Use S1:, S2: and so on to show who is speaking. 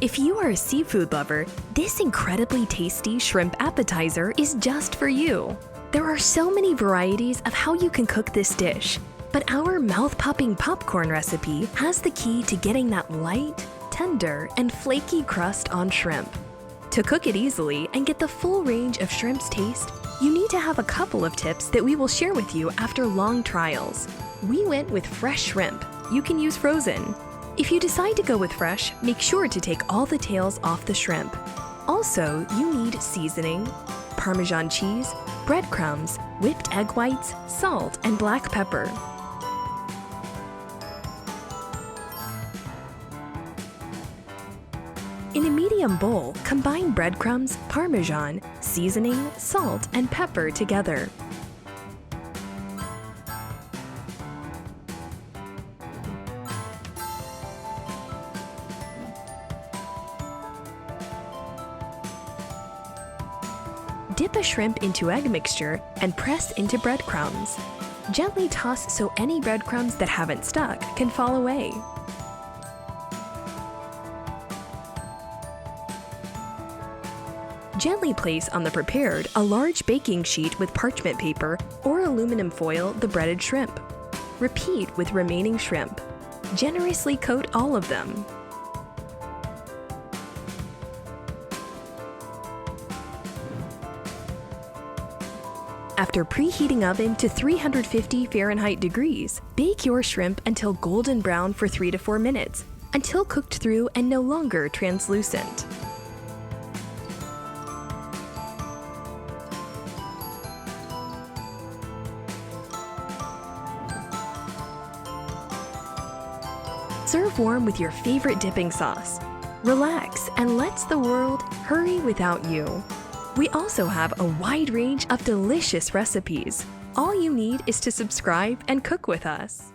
S1: If you are a seafood lover, this incredibly tasty shrimp appetizer is just for you. There are so many varieties of how you can cook this dish, but our mouth-popping popcorn recipe has the key to getting that light, tender, and flaky crust on shrimp. To cook it easily and get the full range of shrimp's taste, you need to have a couple of tips that we will share with you after long trials. We went with fresh shrimp. You can use frozen. If you decide to go with fresh, make sure to take all the tails off the shrimp. Also, you need seasoning, Parmesan cheese, breadcrumbs, whipped egg whites, salt, and black pepper. In a medium bowl, combine breadcrumbs, Parmesan, seasoning, salt, and pepper together. Dip a shrimp into egg mixture and press into breadcrumbs. Gently toss so any breadcrumbs that haven't stuck can fall away. Gently place on the prepared a large baking sheet with parchment paper or aluminum foil the breaded shrimp. Repeat with remaining shrimp. Generously coat all of them. After preheating oven to 350 Fahrenheit degrees, bake your shrimp until golden brown for 3 to 4 minutes, until cooked through and no longer translucent. Serve warm with your favorite dipping sauce. Relax and let the world hurry without you. We also have a wide range of delicious recipes. All you need is to subscribe and cook with us.